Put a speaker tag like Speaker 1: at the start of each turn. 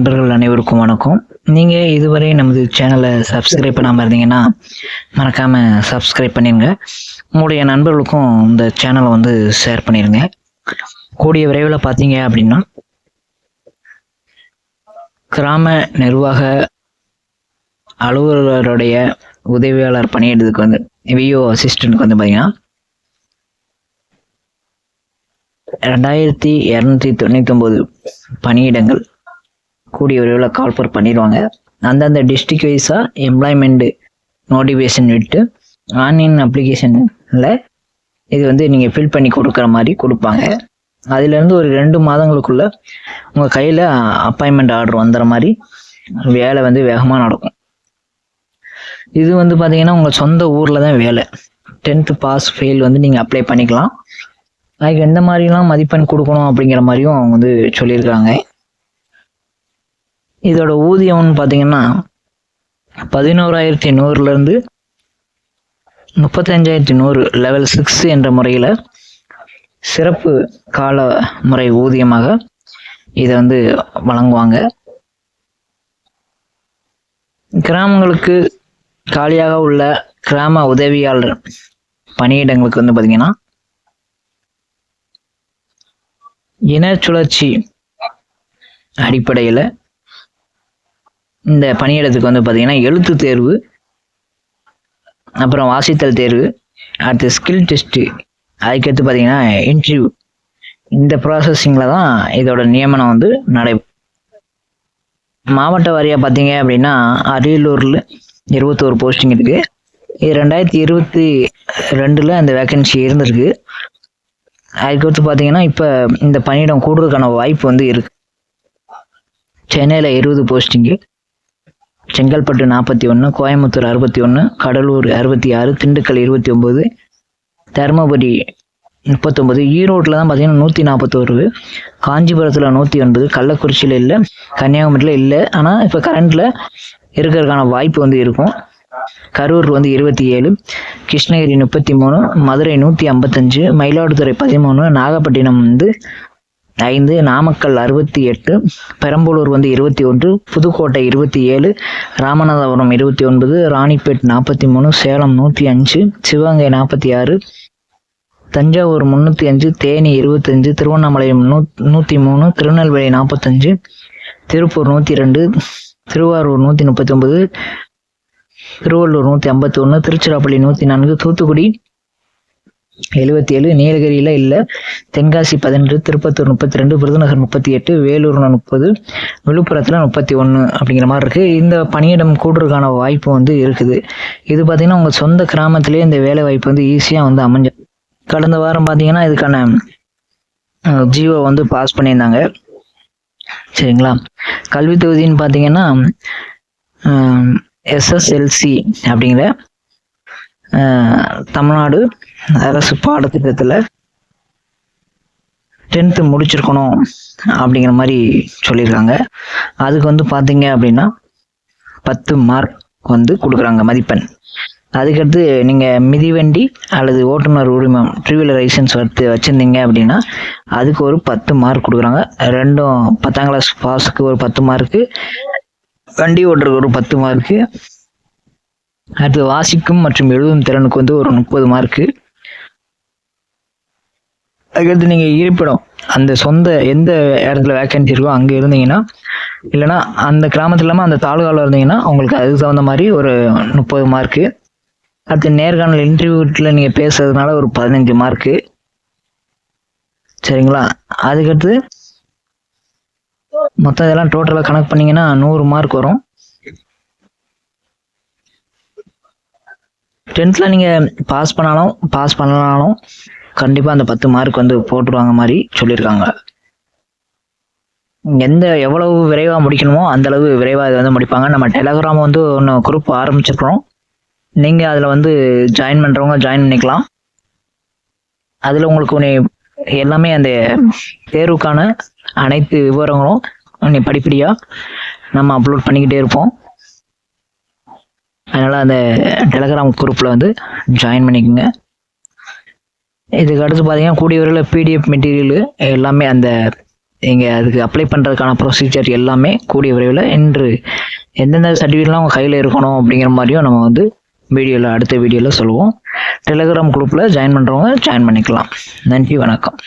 Speaker 1: நண்பர்கள் அனைவருக்கும் வணக்கம். நீங்கள் இதுவரை நமது சேனலை சப்ஸ்கிரைப் பண்ணாமல் இருந்தீங்கன்னா மறக்காமல் சப்ஸ்கிரைப் பண்ணிடுங்க. உங்களுடைய நண்பர்களுக்கும் இந்த சேனலை வந்து ஷேர் பண்ணிடுங்க. கூடிய விரைவில் பார்த்தீங்க அப்படின்னா கிராம நிர்வாக அலுவலருடைய உதவியாளர் பணியிடத்துக்கு வந்து விஓ அசிஸ்டண்ட்டுக்கு வந்து பார்த்தீங்கன்னா 2299 பணியிடங்கள் கூடிய விரைவில் கால்ஃபர் பண்ணிடுவாங்க. அந்தந்த டிஸ்ட்ரிக்ட் வைஸாக எம்ப்ளாய்மெண்ட் நோட்டிஃபிகேஷன் விட்டு ஆன்லைன் அப்ளிகேஷனில் இது வந்து நீங்கள் ஃபில் பண்ணி கொடுக்குற மாதிரி கொடுப்பாங்க. அதுலேருந்து ஒரு 2 மாதங்களுக்குள்ள உங்கள் கையில் அப்பாயின்மெண்ட் ஆர்டர் வந்துடுற மாதிரி வேலை வந்து வேகமாக நடக்கும். இது வந்து பார்த்தீங்கன்னா உங்கள் சொந்த ஊரில் தான் வேலை. 10th பாஸ் ஃபெயில் வந்து நீங்கள் அப்ளை பண்ணிக்கலாம். அதுக்கு எந்த மாதிரிலாம் மதிப்பெண் கொடுக்கணும் அப்படிங்கிற மாதிரியும் அவங்க வந்து சொல்லியிருக்காங்க. இதோட ஊதியம்னு பார்த்தீங்கன்னா 11,100லேருந்து 35,100 லெவல் 6 என்ற முறையில் சிறப்பு கால முறை ஊதியமாக இதை வந்து வழங்குவாங்க. கிராமங்களுக்கு காலியாக உள்ள கிராம உதவியாளர் பணியிடங்களுக்கு வந்து பார்த்தீங்கன்னா இன சுழற்சி அடிப்படையில் இந்த பணியிடத்துக்கு வந்து பார்த்தீங்கன்னா எழுத்து தேர்வு, அப்புறம் வாசித்தல் தேர்வு, அடுத்து ஸ்கில் டெஸ்ட்டு, அதுக்கடுத்து பார்த்தீங்கன்னா இன்டர்வியூ, இந்த ப்ராசஸிங்கில் தான் இதோட நியமனம் வந்து மாவட்ட வாரியாக பார்த்தீங்க அப்படின்னா அரியலூரில் 21 போஸ்டிங் இருக்குது. இது 2022 அந்த வேக்கன்சி இருந்திருக்கு. அதுக்கடுத்து பார்த்தீங்கன்னா இப்போ இந்த பணியிடம் கூடுறதுக்கான வாய்ப்பு வந்து இருக்கு. சென்னையில் 20 போஸ்டிங்கு, செங்கல்பட்டு 41, கோயம்புத்தூர் 61, கடலூர் 66, திண்டுக்கல் 29, தருமபுரி 39, ஈரோட்டில் தான் பார்த்தீங்கன்னா 141, காஞ்சிபுரத்தில் 109, கள்ளக்குறிச்சியில் இல்லை, கன்னியாகுமரியில் இல்லை, ஆனால் இப்போ கரண்டில் இருக்கிறதுக்கான வாய்ப்பு வந்து இருக்கும். கரூர் வந்து 27, கிருஷ்ணகிரி 33, மதுரை 155, மயிலாடுதுறை 13, நாகப்பட்டினம் வந்து 5, நாமக்கல் 68, பெரம்பலூர் வந்து 21, புதுக்கோட்டை 27, ராமநாதபுரம் 29, ராணிப்பேட் 43, சேலம் 105, சிவகங்கை 46, தஞ்சாவூர் 305, தேனி 25, திருவண்ணாமலை 103, திருநெல்வேலி 45, திருப்பூர் 102, திருவாரூர் 139, திருவள்ளூர் 151, திருச்சிராப்பள்ளி 104, தூத்துக்குடி 77, நீலகிரியில் இல்லை, தென்காசி 18, திருப்பத்தூர் 32, விருதுநகர் 38, வேலூர் 30, விழுப்புரத்தில் 31 அப்படிங்கிற மாதிரி இருக்குது. இந்த பணியிடம் கூடுறதுக்கான வாய்ப்பு வந்து இருக்குது. இது பார்த்திங்கன்னா உங்கள் சொந்த கிராமத்திலே இந்த வேலை வாய்ப்பு வந்து ஈஸியாக வந்து அமைஞ்ச. கடந்த வாரம் பார்த்தீங்கன்னா இதுக்கான ஜியோ வந்து பாஸ் பண்ணியிருந்தாங்க. சரிங்களா. கல்வி தொகுதின்னு பார்த்தீங்கன்னா SSLC அப்படிங்கிற தமிழ்நாடு அரசு பாடத்திட்டத்தில் 10th முடிச்சிருக்கணும் அப்படிங்கிற மாதிரி சொல்லியிருக்காங்க. அதுக்கு வந்து பார்த்தீங்க அப்படின்னா 10 மார்க் வந்து கொடுக்குறாங்க மதிப்பெண். அதுக்கடுத்து நீங்கள் மிதிவண்டி அல்லது ஓட்டுநர் உரிமம் 3-வீலர் லைசன்ஸ் வச்சுருந்தீங்க அப்படின்னா அதுக்கு ஒரு 10 மார்க் கொடுக்குறாங்க. ரெண்டும் 10ஆம் கிளாஸ் பாஸுக்கு ஒரு 10 மார்க்கு, வண்டி ஓட்டுறதுக்கு ஒரு 10 மார்க்கு, அடுத்து வாசிக்கும் மற்றும் எழுதும் திறனுக்கு வந்து ஒரு 30 மார்க்கு. அதுக்கடுத்து நீங்கள் இருப்பிடம் அந்த சொந்த எந்த இடத்துல வேக்கன்சி இருக்கோ அங்கே இருந்தீங்கன்னா, இல்லைனா அந்த கிராமத்தில் இல்லாமல் அந்த தாலுகாவில் இருந்தீங்கன்னா உங்களுக்கு அதுக்கு தகுந்த மாதிரி ஒரு 30 மார்க்கு. அடுத்து நேர்காணல் இன்டர்வியூட்டில் நீங்கள் பேசுறதுனால ஒரு 15 மார்க்கு. சரிங்களா. அதுக்கடுத்து மொத்தம் இதெல்லாம் டோட்டலாக கணக்கு பண்ணிங்கன்னா 100 மார்க் வரும். 10th நீங்கள் பாஸ் பண்ணனாலும் கண்டிப்பாக அந்த 10 மார்க் வந்து போட்டுருவாங்க மாதிரி சொல்லியிருக்காங்க. எவ்வளவு விரைவாக முடிக்கணுமோ அந்த அளவு விரைவாக இதை வந்து முடிப்பாங்க. நம்ம டெலகிராம் வந்து ஒன்று குரூப் ஆரம்பிச்சிருக்கிறோம். நீங்கள் அதில் வந்து ஜாயின் பண்ணுறவங்க ஜாயின் பண்ணிக்கலாம். அதில் உங்களுக்கு எல்லாமே அந்த தேர்வுக்கான அனைத்து விவரங்களும் படிப்படியாக நம்ம அப்லோட் பண்ணிக்கிட்டே இருப்போம். அதனால் அந்த டெலகிராம் குரூப்பில் வந்து ஜாயின் பண்ணிக்கோங்க. இதுக்கு அடுத்து பார்த்தீங்கன்னா கூடிய விரைவில் PDF மெட்டீரியல் எல்லாமே அந்த நீங்கள் அதுக்கு அப்ளை பண்ணுறதுக்கான ப்ரொசீஜர் எல்லாமே கூடிய விரைவில் இன்று எந்தெந்த சர்டிஃபிகேட்லாம் உங்கள் கையில் இருக்கணும் அப்படிங்கிற மாதிரியும் நம்ம வந்து அடுத்த வீடியோவில் சொல்லுவோம். டெலிகிராம் குரூப்பில் ஜாயின் பண்ணுறவங்க ஜாயின் பண்ணிக்கலாம். நன்றி, வணக்கம்.